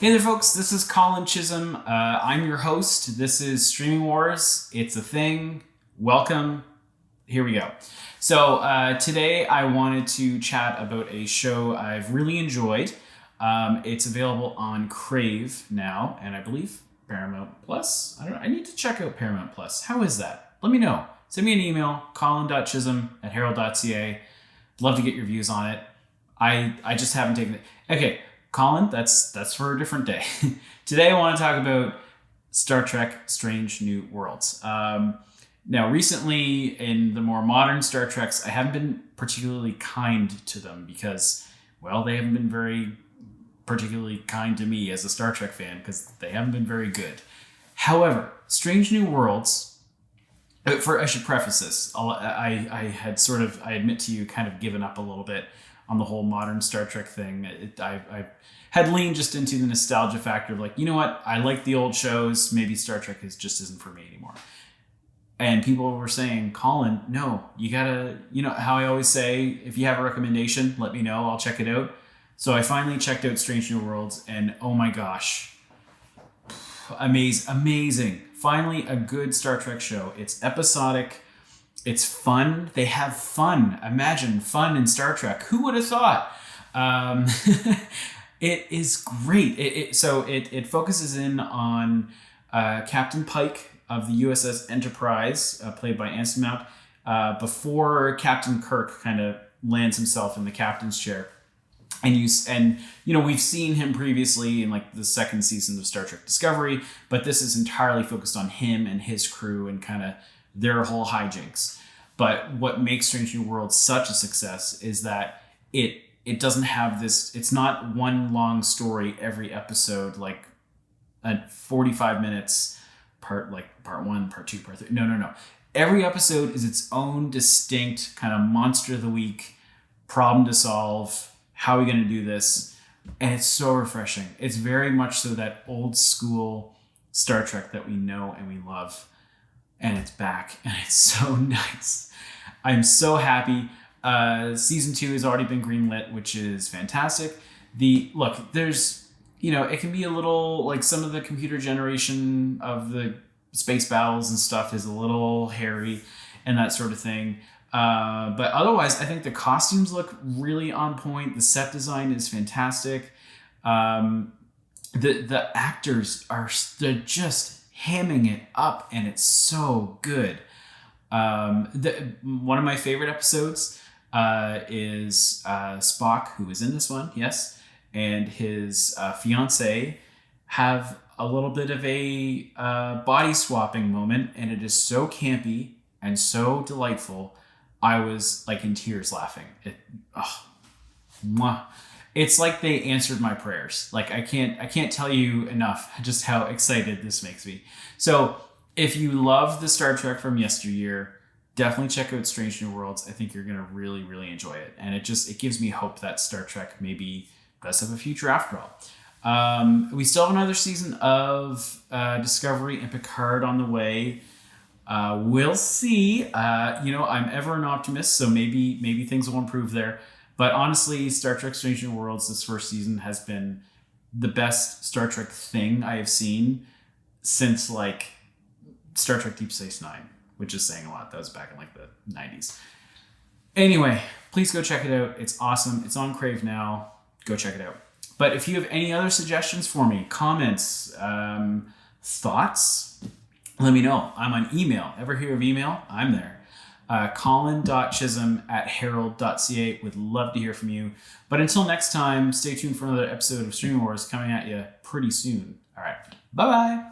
Hey there, folks. This is Colin Chisholm. I'm your host. This is Streaming Wars. It's a thing. Welcome. Here we go. So today I wanted to chat about a show I've really enjoyed. It's available on Crave now, and I believe Paramount Plus. I don't know. I need to check out Paramount Plus. How is that? Let me know. Send me an email, colin.chisholm@herald.ca. Love to get your views on it. I just haven't taken it. Okay. Colin, that's for a different day. Today I want to talk about Star Trek Strange New Worlds. Now, recently in the more modern Star Treks, I haven't been particularly kind to them because, well, they haven't been very particularly kind to me as a Star Trek fan because they haven't been very good. However, Strange New Worlds, I should preface this. I admit to you, kind of given up a little bit on the whole modern Star Trek thing. I had leaned just into the nostalgia factor of like, you know what? I like the old shows. Maybe Star Trek just isn't for me anymore. And people were saying, Colin, no, you gotta, you know how I always say, if you have a recommendation, let me know. I'll check it out. So I finally checked out Strange New Worlds and oh my gosh, amazing. Finally, a good Star Trek show. It's episodic. It's fun. They have fun. Imagine fun in Star Trek. Who would have thought? It is great. It focuses in on Captain Pike of the U.S.S. Enterprise, played by Anson Mount, before Captain Kirk kind of lands himself in the captain's chair. And we've seen him previously in like the second season of Star Trek Discovery, but this is entirely focused on him and his crew and kind of their whole hijinks. But what makes Strange New Worlds such a success is that it doesn't have this, it's not one long story every episode, like at 45 minutes, part 1, part 2, part 3. No. Every episode is its own distinct kind of monster of the week, problem to solve, how are we going to do this? And it's so refreshing. It's very much so that old school Star Trek that we know and we love. And it's back, and it's so nice. I'm so happy. Season 2 has already been greenlit, which is fantastic. There's, it can be a little, like some of the computer generation of the space battles and stuff is a little hairy and that sort of thing. But otherwise, I think the costumes look really on point. The set design is fantastic. The actors they're just hamming it up, and it's so good. One of my favorite episodes is Spock, who is in this one, yes, and his fiance have a little bit of a body swapping moment, and it is so campy and so delightful. I was like in tears laughing. It's like they answered my prayers. Like I can't tell you enough just how excited this makes me. So if you love the Star Trek from yesteryear, definitely check out Strange New Worlds. I think you're going to really, really enjoy it. And it gives me hope that Star Trek maybe does have a future after all. We still have another season of Discovery and Picard on the way. We'll see. I'm ever an optimist, so maybe things will improve there. But honestly, Star Trek Strange New Worlds this first season has been the best Star Trek thing I have seen since like Star Trek Deep Space Nine, which is saying a lot. That was back in like the 90s. Anyway, please go check it out. It's awesome. It's on Crave now. Go check it out. But if you have any other suggestions for me, comments, thoughts, let me know. I'm on email. Ever hear of email? I'm there. Colin.Chisholm@herald.ca. Would love to hear from you. But until next time, stay tuned for another episode of Streaming Wars coming at you pretty soon. All right. Bye-bye.